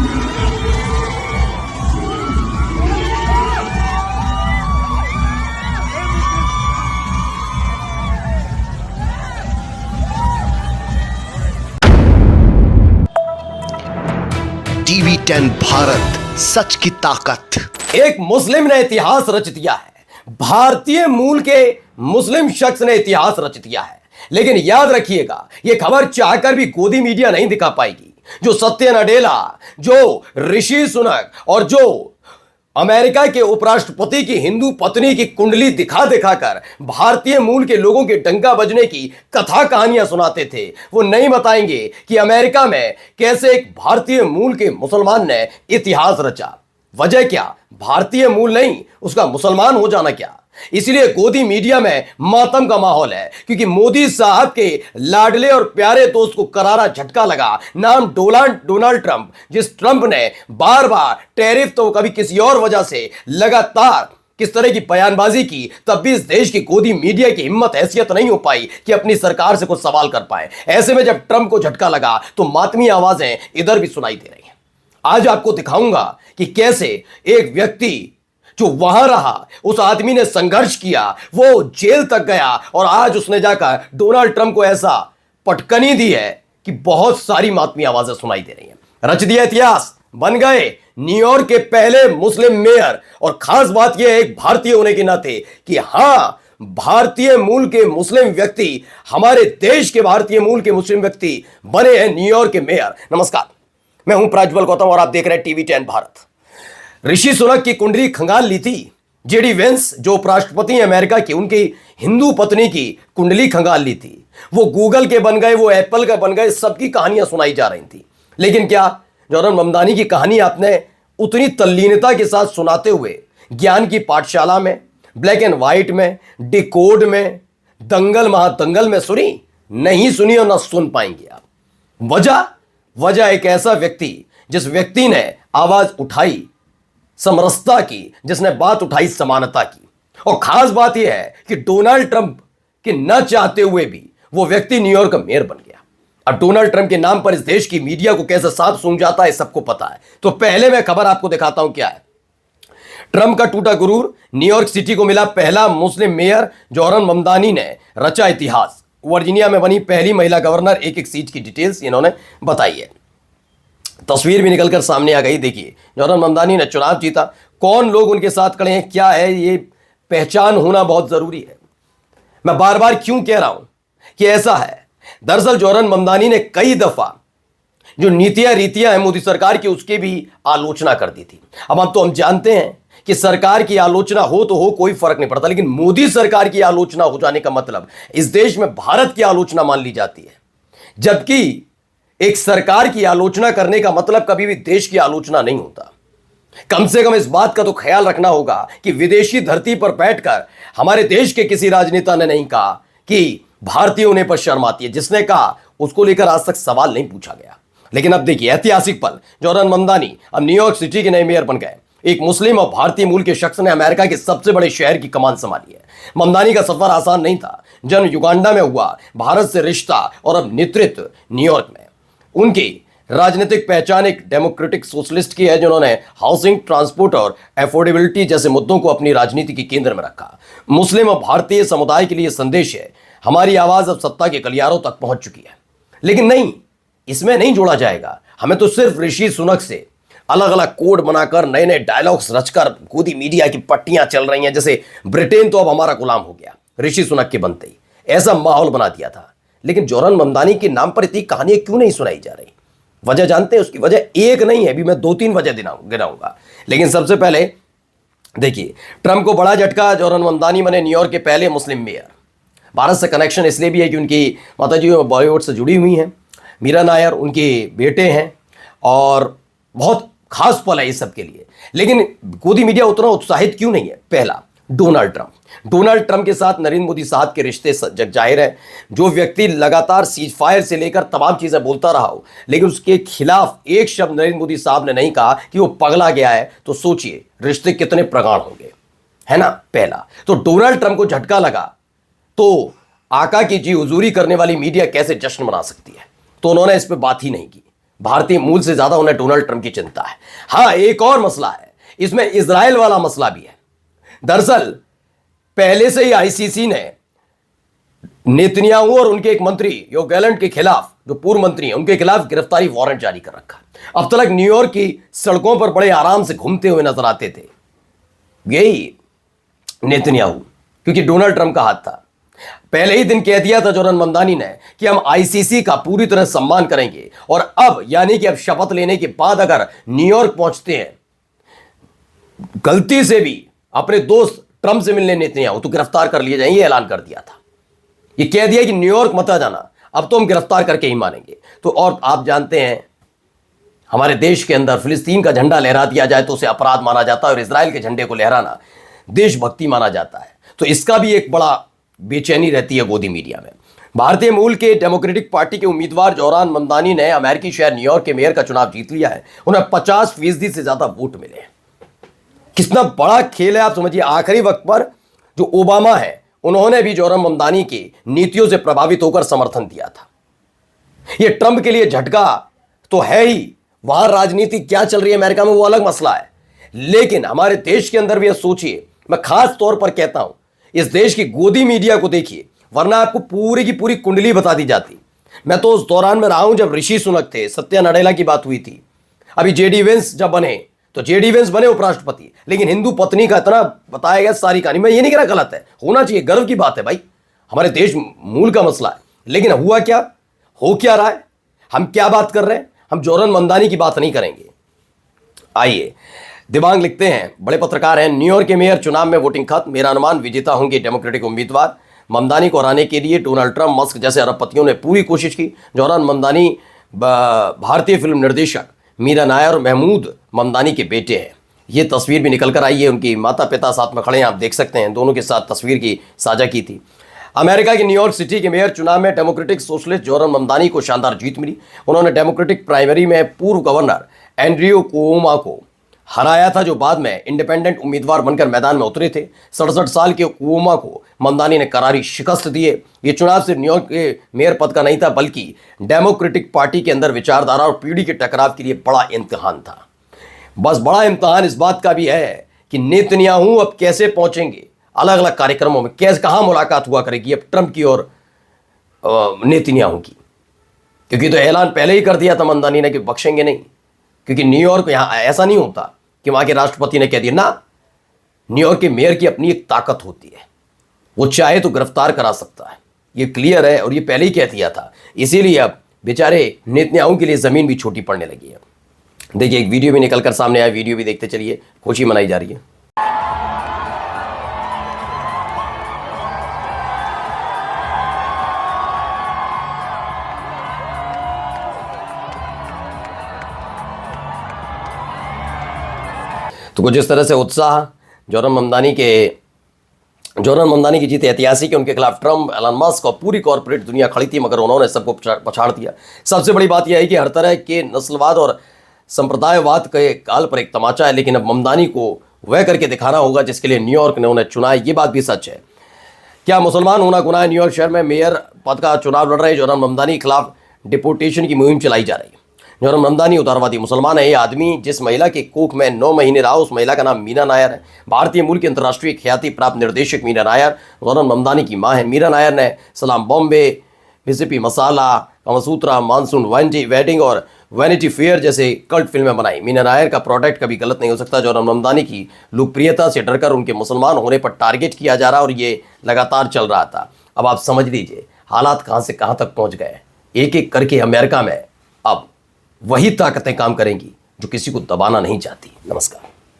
TV 10 Bharat, सच की ताकत। एक मुस्लिम ने इतिहास रच दिया है। भारतीय मूल के मुस्लिम शख्स ने इतिहास रच दिया है। लेकिन याद रखिएगा, यह खबर चाहकर भी गोदी मीडिया नहीं दिखा पाएगी। जो सत्य नडेला, जो ऋषि सुनक और जो अमेरिका के उपराष्ट्रपति की हिंदू पत्नी की कुंडली दिखा दिखाकर भारतीय मूल के लोगों के डंका बजने की कथा कहानियां सुनाते थे, वो नहीं बताएंगे कि अमेरिका में कैसे एक भारतीय मूल के मुसलमान ने इतिहास रचा। वजह क्या? भारतीय मूल नहीं, उसका मुसलमान हो जाना क्या। इसलिए गोदी मीडिया में मातम का माहौल है, क्योंकि मोदी साहब के लाडले और प्यारे दोस्त को करारा झटका लगा। नाम डोनाल्ड ट्रंप, जिस ट्रंप ने बार बार टैरिफ तो कभी किसी और वजह से लगातार किस तरह की बयानबाजी की, तब भी इस देश की गोदी मीडिया की हिम्मत हैसियत नहीं हो पाई कि अपनी सरकार से कुछ सवाल कर पाए। ऐसे में जब ट्रंप को झटका लगा तो मातमी आवाजें इधर भी सुनाई दे रही हैं। आज आपको दिखाऊंगा कि कैसे एक व्यक्ति जो वहां रहा, उस आदमी ने संघर्ष किया, वो जेल तक गया और आज उसने जाकर डोनाल्ड ट्रंप को ऐसा पटकनी दी है कि बहुत सारी मातमी आवाजें सुनाई दे रही हैं। रच दिया इतिहास, बन गए न्यूयॉर्क के पहले मुस्लिम मेयर। और खास बात यह है एक भारतीय होने के नाते कि हां, भारतीय मूल के मुस्लिम व्यक्ति, हमारे देश के भारतीय मूल के मुस्लिम व्यक्ति बने हैं न्यूयॉर्क के मेयर। नमस्कार, मैं हूं प्रज्वल गौतम और आप देख रहे हैं टीवी 10 भारत। ऋषि सुनक की कुंडली खंगाल ली थी। जेडी वेंस जो उपराष्ट्रपति अमेरिका की, उनकी हिंदू पत्नी की कुंडली खंगाल ली थी। वो गूगल के बन गए, वो एप्पल के बन गए, सबकी कहानियां सुनाई जा रही थी। लेकिन क्या जौहरन ममदानी की कहानी आपने उतनी तल्लीनता के साथ सुनाते हुए ज्ञान की पाठशाला में, ब्लैक एंड व्हाइट में, डिकोड में, दंगल महादंगल में सुनी? नहीं सुनी और ना सुन पाएंगे आप। वजह एक ऐसा व्यक्ति, जिस व्यक्ति ने आवाज उठाई समरसता की, जिसने बात उठाई समानता की। और खास बात यह है कि डोनाल्ड ट्रंप के न चाहते हुए भी वो व्यक्ति न्यूयॉर्क का मेयर बन गया। अब डोनाल्ड ट्रंप के नाम पर इस देश की मीडिया को कैसे सांप सूंघ जाता है, सबको पता है। तो पहले मैं खबर आपको दिखाता हूं क्या है। ट्रंप का टूटा गुरूर, न्यूयॉर्क सिटी को मिला पहला मुस्लिम मेयर। जौहरन ममदानी ने रचा इतिहास। वर्जीनिया में बनी पहली महिला गवर्नर। एक सीट की डिटेल्स इन्होंने बताई है। तस्वीर भी निकलकर सामने आ गई। देखिए, जौहरन ममदानी ने चुनाव जीता। कौन लोग उनके साथ खड़े हैं, क्या है, ये पहचान होना बहुत जरूरी है। मैं बार बार क्यों कह रहा हूं कि ऐसा है। दरअसल जौहरन ममदानी ने कई दफा जो नीतियां रीतियां हैं मोदी सरकार की, उसकी भी आलोचना कर दी थी। अब तो हम जानते हैं कि सरकार की आलोचना हो तो हो, कोई फर्क नहीं पड़ता, लेकिन मोदी सरकार की आलोचना हो जाने का मतलब इस देश में भारत की आलोचना मान ली जाती है। जबकि एक सरकार की आलोचना करने का मतलब कभी भी देश की आलोचना नहीं होता। कम से कम इस बात का तो ख्याल रखना होगा कि विदेशी धरती पर बैठकर हमारे देश के किसी राजनेता ने नहीं कहा कि भारतीय होने पर शर्म आती है। जिसने कहा उसको लेकर आज तक सवाल नहीं पूछा गया। लेकिन अब देखिए, ऐतिहासिक पल। जौहरन ममदानी अब न्यूयॉर्क सिटी के नए मेयर बन गए। एक मुस्लिम और भारतीय मूल के शख्स ने अमेरिका के सबसे बड़े शहर की कमान संभाली है। ममदानी का सफर आसान नहीं था। जन्म युगांडा में हुआ, भारत से रिश्ता और अब नेतृत्व न्यूयॉर्क में। उनकी राजनीतिक पहचान एक डेमोक्रेटिक सोशलिस्ट की है, जिन्होंने हाउसिंग, ट्रांसपोर्ट और अफोर्डेबिलिटी जैसे मुद्दों को अपनी राजनीति के केंद्र में रखा। मुस्लिम और भारतीय समुदाय के लिए संदेश है, हमारी आवाज अब सत्ता के गलियारों तक पहुंच चुकी है। लेकिन नहीं, इसमें नहीं जोड़ा जाएगा। हमें तो सिर्फ ऋषि सुनक से अलग अलग कोड बनाकर, नए नए डायलॉग्स रचकर गोदी मीडिया की पट्टियां चल रही हैं, जैसे ब्रिटेन तो अब हमारा गुलाम हो गया ऋषि सुनक के बनते ही, ऐसा माहौल बना दिया था। लेकिन जौहरन ममदानी के नाम पर इतनी कहानियां क्यों नहीं सुनाई जा रही? वजह जानते हैं उसकी? वजह एक नहीं है, अभी मैं 2-3 वजह गिनाऊंगा। लेकिन सबसे पहले देखिए, ट्रंप को बड़ा झटका। जौहरन ममदानी बने न्यूयॉर्क के पहले मुस्लिम मेयर। भारत से कनेक्शन इसलिए भी है कि उनकी माताजी बॉलीवुड से जुड़ी हुई हैं। मीरा नायर उनके बेटे हैं और बहुत खास पल है इस सब के लिए। लेकिन गोदी मीडिया उतना उत्साहित क्यों नहीं है? पहला, डोनाल्ड ट्रंप के साथ नरेंद्र मोदी साहब के रिश्ते जग जाहिर है। जो व्यक्ति लगातार सीज फायर से लेकर तमाम चीजें बोलता रहा हो, लेकिन उसके खिलाफ एक शब्द नरेंद्र मोदी साहब ने नहीं कहा कि वो पगला गया है, तो सोचिए रिश्ते कितने प्रगाढ़ होंगे, है ना। पहला तो डोनाल्ड ट्रंप को झटका लगा तो आका की जी हुजूरी करने वाली मीडिया कैसे जश्न मना सकती है, तो उन्होंने इस पर बात ही नहीं की। भारतीय मूल से ज्यादा उन्हें डोनाल्ड ट्रंप की चिंता है। हाँ, एक और मसला है, इसमें इजराइल वाला मसला भी है। दरअसल पहले से ही आईसीसी ने नेतन्याहू और उनके एक मंत्री योव गैलेंट के खिलाफ, जो पूर्व मंत्री हैं, उनके खिलाफ गिरफ्तारी वारंट जारी कर रखा। अब तक न्यूयॉर्क की सड़कों पर बड़े आराम से घूमते हुए नजर आते थे यही नेतन्याहू, क्योंकि डोनाल्ड ट्रंप का हाथ था। पहले ही दिन कह दिया था जोरन ममदानी ने कि हम आईसीसी का पूरी तरह सम्मान करेंगे, और अब यानी कि अब शपथ लेने के बाद अगर न्यूयॉर्क पहुंचते हैं गलती से भी अपने दोस्त ट्रंप से मिलने नेतन्याहू, तो गिरफ्तार कर लिए जाएंगे, ऐलान कर दिया था। ये कह दिया कि न्यूयॉर्क मत आ जाना, अब तो हम गिरफ्तार करके ही मानेंगे। तो और आप जानते हैं हमारे देश के अंदर फिलिस्तीन का झंडा लहरा दिया जाए तो उसे अपराध माना जाता है, और इजराइल के झंडे को लहराना देशभक्ति माना जाता है। तो इसका भी एक बड़ा बेचैनी रहती है गोदी मीडिया में। भारतीय मूल के डेमोक्रेटिक पार्टी के उम्मीदवार जोरान ममदानी ने अमेरिकी शहर न्यूयॉर्क के मेयर का चुनाव जीत लिया है। उन्हें 50% से ज्यादा वोट मिले हैं। कितना बड़ा खेल है आप समझिए। आखिरी वक्त पर जो ओबामा है उन्होंने भी जोरन ममदानी की नीतियों से प्रभावित होकर समर्थन दिया था। यह ट्रंप के लिए झटका तो है ही, वहां राजनीति क्या चल रही है अमेरिका में वो अलग मसला है, लेकिन हमारे देश के अंदर भी यह सोचिए। मैं खास तौर पर कहता हूं, इस देश की गोदी मीडिया को देखिए, वरना आपको पूरी की पूरी कुंडली बता दी जाती। मैं तो उस दौरान में रहा हूं जब ऋषि सुनक थे, सत्या नडेला की बात हुई थी, अभी जेडी वेंस जब बने तो जेडी वेंस बने उपराष्ट्रपति, लेकिन हिंदू पत्नी का इतना बताया गया सारी कहानी। मैं ये नहीं कह रहा गलत है, होना चाहिए, गर्व की बात है भाई, हमारे देश मूल का मसला है। लेकिन हुआ क्या, हो क्या रहा है, हम क्या बात कर रहे हैं? हम जोरन ममदानी की बात नहीं करेंगे। आइए, दिबांग लिखते हैं, बड़े पत्रकार हैं, न्यूयॉर्क के मेयर चुनाव में वोटिंग खत्म, मेरा अनुमान विजेता होंगे डेमोक्रेटिक उम्मीदवार। ममदानी को हराने के लिए डोनाल्ड ट्रंप, मस्क जैसे अरबपतियों ने पूरी कोशिश की। जोरान ममदानी भारतीय फिल्म निर्देशक मीरा नायर और महमूद ममदानी के बेटे हैं। ये तस्वीर भी निकल कर आई है, उनकी माता पिता साथ में खड़े हैं, आप देख सकते हैं, दोनों के साथ तस्वीर की साझा की थी। अमेरिका की न्यूयॉर्क सिटी के मेयर चुनाव में डेमोक्रेटिक सोशलिस्ट जोरन ममदानी को शानदार जीत मिली। उन्होंने डेमोक्रेटिक प्राइमरी में पूर्व गवर्नर एंड्रयू कुओमा को हराया था, जो बाद में इंडिपेंडेंट उम्मीदवार बनकर मैदान में उतरे थे। 67 साल के कुओमा को ममदानी ने करारी शिकस्त दी है। ये चुनाव सिर्फ न्यूयॉर्क के मेयर पद का नहीं था, बल्कि डेमोक्रेटिक पार्टी के अंदर विचारधारा और पीढ़ी के टकराव के लिए बड़ा इम्तिहान था। बस बड़ा इम्तिहान इस बात का भी है कि नेतन्याहू अब कैसे पहुंचेंगे अलग अलग कार्यक्रमों में, कैसे कहाँ मुलाकात हुआ करेगी अब ट्रंप की और नेतन्याहू की, क्योंकि तो ऐलान पहले ही कर दिया था ममदानी ने कि बख्शेंगे नहीं। क्योंकि न्यूयॉर्क, यहाँ ऐसा नहीं होता कि वहाँ के राष्ट्रपति ने कह दिया ना, न्यूयॉर्क के मेयर की अपनी एक ताकत होती है, वो चाहे तो गिरफ्तार करा सकता है, ये क्लियर है, और ये पहले ही कह दिया था। इसीलिए अब बेचारे नेतन्याहू के लिए ज़मीन भी छोटी पड़ने लगी है। देखिए, एक वीडियो भी निकल कर सामने आया, वीडियो भी देखते चलिए, खुशी मनाई जा रही है। तो कुछ इस तरह से उत्साह जोरन ममदानी की जीत ऐतिहासिक है। उनके खिलाफ ट्रंप, एलन मस्क और पूरी कॉर्पोरेट दुनिया खड़ी थी, मगर उन्होंने सबको पछाड़ दिया। सबसे बड़ी बात यह है कि हर तरह के नस्लवाद और संप्रदायवाद के काल पर एक तमाचा है, लेकिन अब ममदानी को वह करके दिखाना होगा जिसके लिए न्यूयॉर्क ने उन्हें चुना है। ये बात भी सच है। क्या मुसलमान होना गुनाह है? न्यूयॉर्क शहर में मेयर पद का चुनाव लड़ रहे जोरन ममदानी के खिलाफ डिपोटेशन की मुहिम चलाई जा रही है। जोरन ममदानी उदारवादी मुसलमान है। ये आदमी जिस महिला के कोख में 9 महीने रहा, उस महिला का नाम मीरा नायर है। भारतीय मूल की अंतर्राष्ट्रीय ख्याति प्राप्त निर्देशक मीरा नायर जोरन ममदानी की मां है। मीरा नायर ने सलाम बॉम्बे, मिसिसिपी मसाला, कामासूत्रा, मानसून वेडिंग और वैनिटी फेयर जैसे कल्ट फिल्में बनाई। मीरा नायर का प्रोडक्ट कभी गलत नहीं हो सकता। जोरन ममदानी की लोकप्रियता से डरकर उनके मुसलमान होने पर टारगेट किया जा रहा, और ये लगातार चल रहा था। अब आप समझ लीजिए हालात कहाँ से कहाँ तक पहुँच गए। एक एक करके अमेरिका में अब वही ताकतें काम करेंगी जो किसी को दबाना नहीं चाहती। नमस्कार।